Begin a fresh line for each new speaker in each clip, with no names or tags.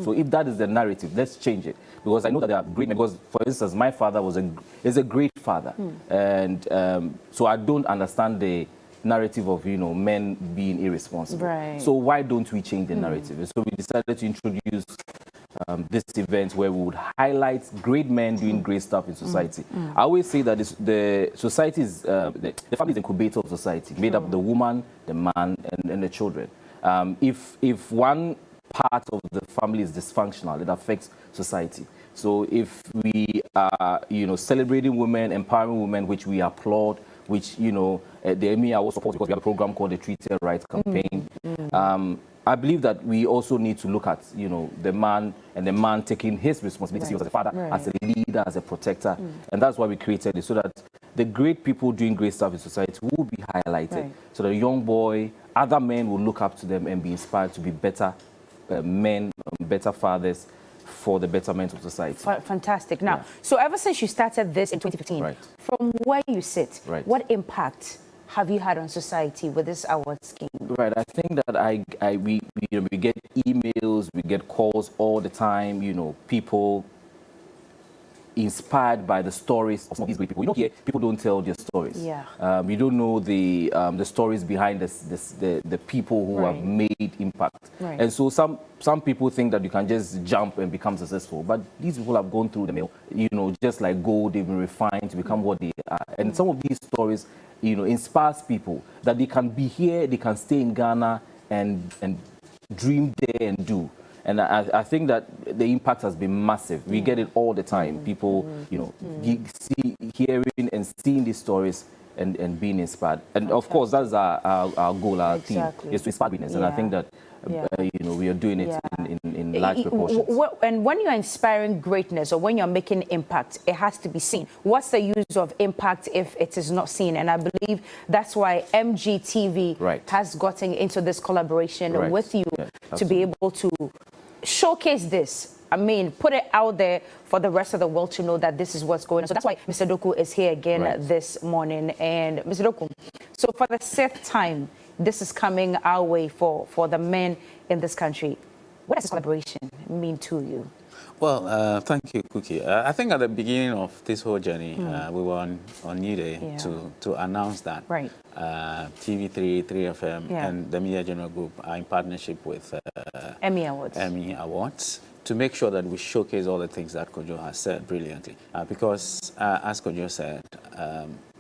So if that is the narrative, let's change it. Because I know that there are great men. Because, for instance, my father is a great father. And so I don't understand the narrative of, men being irresponsible.
Right.
So why don't we change the narrative? And so we decided to introduce this event where we would highlight great men doing great stuff in society. I always say that the society is, the family is the incubator of society, made up of the woman, the man, and the children. If one part of the family is dysfunctional, it affects society. So if we are, celebrating women, empowering women, which we applaud, which, the EMY also supports because we have a program called the Treated Rights Campaign. I believe that we also need to look at, the man and the man taking his responsibility as a father, as a leader, as a protector. And that's why we created it, so that the great people doing great stuff in society will be highlighted. So the young boy, other men will look up to them and be inspired to be better men, better fathers, for the betterment of society.
Fantastic. Now, so ever since you started this in 2015, from where you sit, what impact have you had on society with this award scheme?
Right. I think that we get emails, we get calls all the time. People inspired by the stories of some of these great people. Here people don't tell their stories. You don't know the stories behind the people who have made impact. And so some people think that you can just jump and become successful, but these people have gone through the mill. Just like gold, they've been refined to become what they are. And some of these stories, inspires people that they can be here, they can stay in Ghana and dream there and do. And I think that the impact has been massive. We get it all the time. People, hearing and seeing these stories and being inspired. And of course, that's our goal, our theme, is to inspire greatness. And I think that, we are doing it in large proportions.
And when you're inspiring greatness or when you're making impact, it has to be seen. What's the use of impact if it is not seen? And I believe that's why MGTV has gotten into this collaboration with you to be able to showcase this. I mean, put it out there for the rest of the world to know that this is what's going on. So that's why Mr. Doku is here again this morning. And Mr. Doku, so for the 6th time, this is coming our way for the men in this country. What does this collaboration mean to you?
Well, thank you, Cookie. I think at the beginning of this whole journey, we were on New Day to announce that TV3, 3FM, and the Media General Group are in partnership with
EMY Awards.
EMY Awards, to make sure that we showcase all the things that Kojo has said brilliantly. Because, as Kojo said,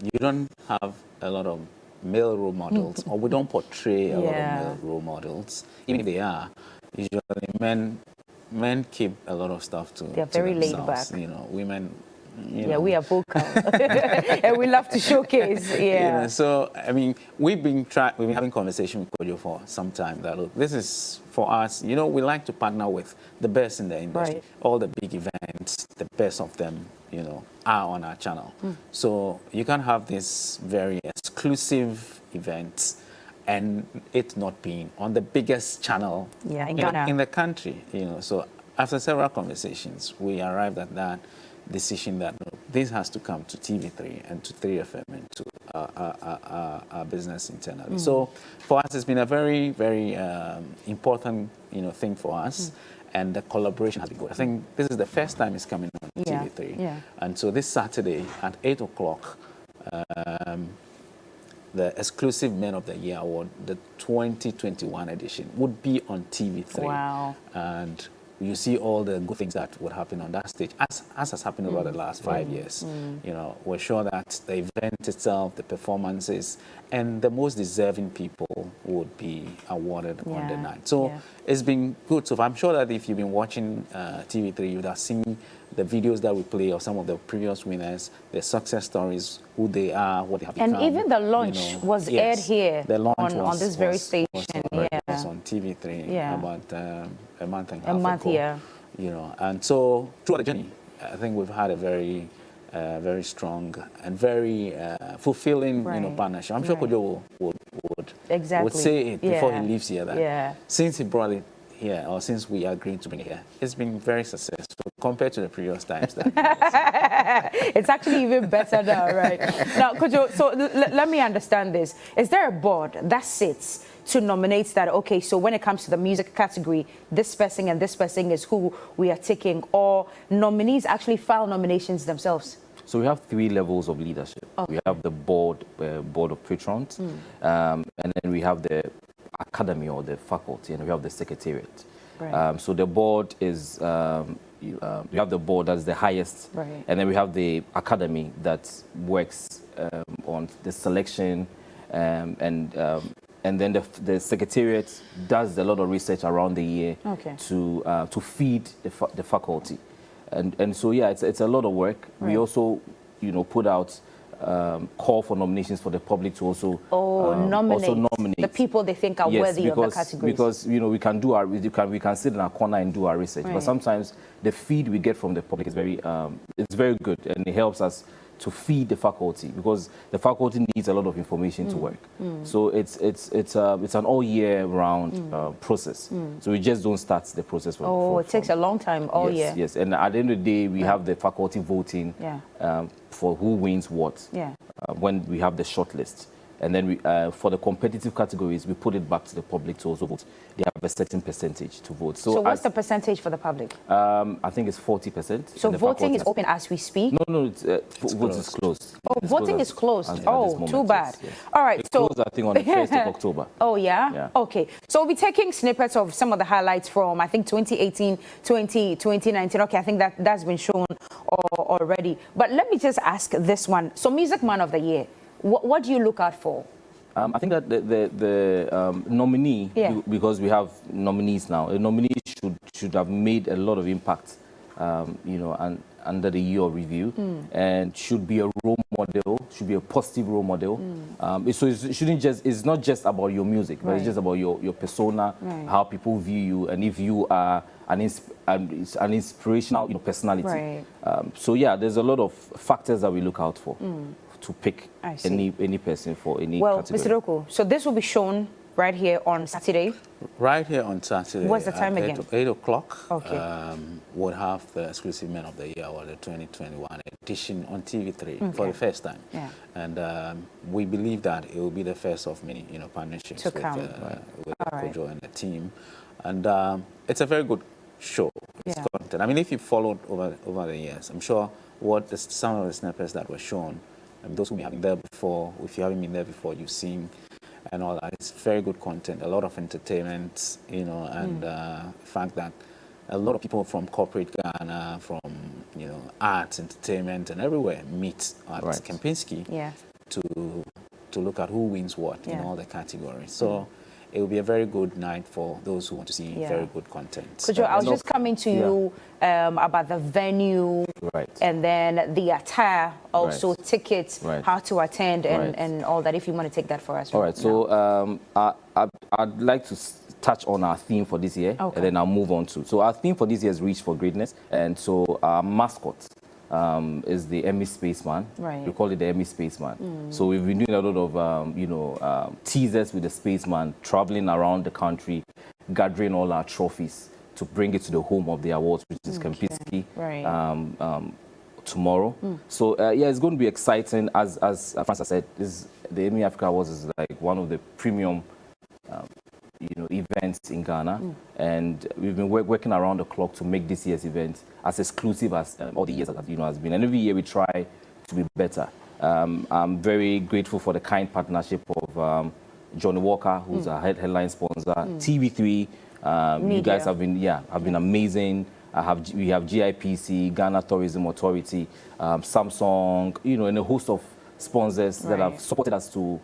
you don't have a lot of male role models, or we don't portray a lot of male role models. Even if they are, usually men keep a lot of stuff to
They're very laid back.
Women.
We are vocal, and we love to showcase.
So I mean, we've been having conversation with Kojo for some time. That look, this is for us. We like to partner with the best in the industry. All the big events, the best of them, are on our channel. So you can have this very exclusive event and it not being on the biggest channel in the country. So after several conversations, we arrived at that decision that this has to come to TV3 and to 3FM and to our business internally. So for us, it's been a very, very important thing for us. And the collaboration has been good. I think this is the first time it's coming on TV3. And so this Saturday at 8 o'clock, the exclusive Men of the Year Award, the 2021 edition, would be on TV3.
Wow.
And you see all the good things that would happen on that stage, as has happened over the last 5 years. We're sure that the event itself, the performances, and the most deserving people would be awarded on the night. So it's been good. So I'm sure that if you've been watching TV3, you would have seen the videos that we play of some of the previous winners, their success stories, who they are, what they have become.
And even the launch was aired here on this very station.
It was on TV3 about a month and a half ago. And so throughout the journey, I think we've had a very strong and very fulfilling partnership. I'm sure Kojo would say it before he leaves here that since he brought it here, or since we agreed to bring it here, it's been very successful compared to the previous times.
It's actually even better now, right? Now, Kojo, so let me understand this. Is there a board that sits to nominate that, okay, so when it comes to the music category, this person and this person is who we are taking, or nominees actually file nominations themselves?
So we have 3 levels of leadership. Okay. We have the board of patrons, and then we have the academy or the faculty, and we have the secretariat. Right. So the board is, we have the board that's the highest, right. And then we have the academy that works on the selection, and then the secretariat does a lot of research around the year, okay. to feed the faculty. And so, yeah, it's a lot of work. Right. We also, put out call for nominations for the public to also nominate
the people they think are worthy of the categories.
Because we can sit in our corner and do our research, right. But sometimes the feed we get from the public is very good, and it helps us to feed the faculty, because the faculty needs a lot of information to work. So it's an all year round process. So we just don't start the process
it takes a long time all year.
Yes, and at the end of the day, we have the faculty voting for who wins what when we have the short list. And then for the competitive categories, we put it back to the public to also vote. They have a certain percentage to vote.
So what's the percentage for the public?
I think it's 40%.
So voting is open as we speak?
No, vote is closed.
Oh, voting is closed. Too bad. Yes. All right.
It closed, I think, on the 1st of October.
Oh, yeah? Okay. So we'll be taking snippets of some of the highlights from, I think, 2018, 2019. Okay, I think that's been shown already. But let me just ask this one. So Music Man of the Year. What do you look out for?
I think that the nominee, because we have nominees now, the nominee should have made a lot of impact, and under the year of review, and should be a role model, should be a positive role model. So it's not just about your music, but it's just about your persona, how people view you, and if you are an inspirational personality. Right. So yeah, there's a lot of factors that we look out for. To pick any person for any category.
Mr. Doku, so this will be shown right here on Saturday?
Right here on Saturday.
What's the time again?
8 o'clock.
Okay.
We'll have the exclusive Man of the Year, or the 2021 edition on TV3 for the first time. Yeah. And we believe that it will be the first of many, partnerships with Kojo and the team. And it's a very good show. It's content. I mean, if you followed over the years, I'm sure some of the snippets that were shown, those who may have been there before, if you haven't been there before, you've seen and all that. It's very good content, a lot of entertainment, and the fact that a lot of people from corporate Ghana, from arts, entertainment, and everywhere meet at Kempinski to look at who wins what in all the categories. So it will be a very good night for those who want to see very good content.
Kojo, I was just coming to you about the venue, and then the attire, also tickets, how to attend, and all that, if you want to take that for us.
All right, so I'd like to touch on our theme for this year, and then I'll move on to. So our theme for this year is Reach for Greatness, and so our mascot is the EMY Spaceman. Right. We call it the EMY Spaceman. So we've been doing a lot of, teasers with the Spaceman, traveling around the country, gathering all our trophies to bring it to the home of the awards, which is Kempinski, tomorrow. So, it's going to be exciting. As Francis said, the EMY Africa Awards is like one of the premium events in Ghana, and we've been working around the clock to make this year's event as exclusive as all the years has been. And every year we try to be better. I'm very grateful for the kind partnership of Johnny Walker, who's our headline sponsor, TV3. You guys have been amazing. We have GIPC, Ghana Tourism Authority, Samsung, and a host of sponsors that have supported us to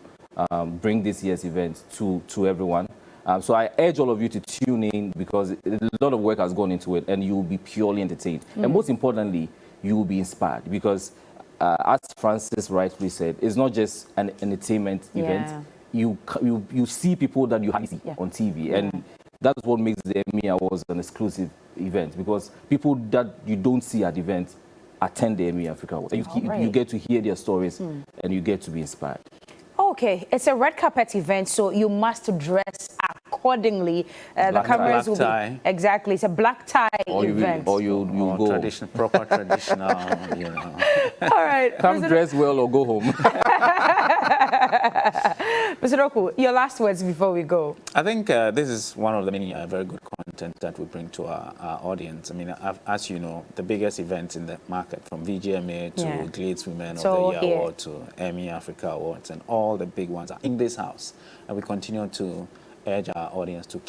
bring this year's event to everyone. So I urge all of you to tune in, because a lot of work has gone into it, and you will be purely entertained. And most importantly, you will be inspired, because as Francis rightly said, it's not just an entertainment event. You see people that you hardly see on TV, and that's what makes the EMY Awards an exclusive event, because people that you don't see at the event attend the EMY Africa Awards. You get to hear their stories, and you get to be inspired.
Okay, it's a red carpet event, so you must dress accordingly. The cameras will be exactly. It's a black tie event.
You go
proper traditional.
All right,
come dress well or go home.
Mr. Doku, your last words before we go.
I think this is one of the many very good content that we bring to our audience. I mean, as you know, the biggest events in the market, from VGMA to Glades Women of the Year Award to EMY Africa Awards, and all the big ones are in this house. And we continue to urge our audience to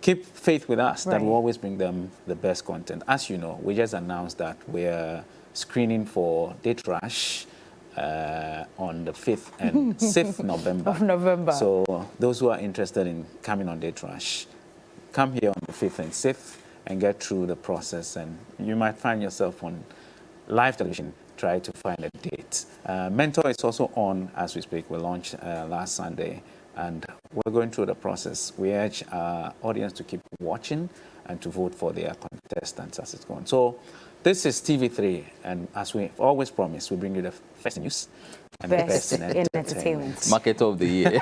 keep faith with us, that we always bring them the best content. As you know, we just announced that we're screening for Date Rush on the 5th and 6th November. So those who are interested in coming on Date Rush, come here on the 5th and 6th and get through the process, and you might find yourself on live television. Try to find a date. Mentor is also on as we speak. We launched last Sunday, and we're going through the process. We urge our audience to keep watching and to vote for their contestants as it's going. So this is TV3, and as we always promise, we bring you the first news and the best in entertainment.
Marketer of the year.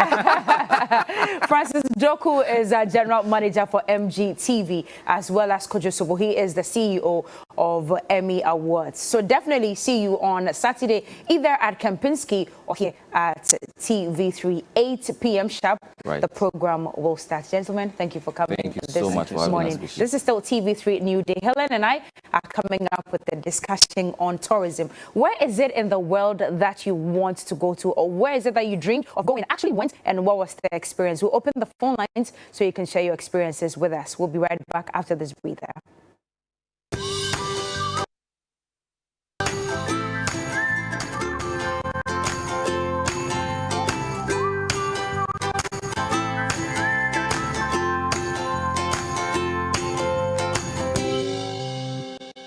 Francis Doku is a general manager for MGTV, as well as Kojo Sobo. He is the CEO of EMY Awards. So definitely see you on Saturday, either at Kempinski or here at TV3, 8 p.m. sharp. The program will start. Gentlemen, thank you for coming.
Thank you so much for having us.
This is still TV3 New Day. Helen and I are coming up with a discussion on tourism. Where is it in the world that you want to go to, or where is it that you dream of going, actually went, and what was the experience? We'll open the phone lines so you can share your experiences with us. We'll be right back after this breather.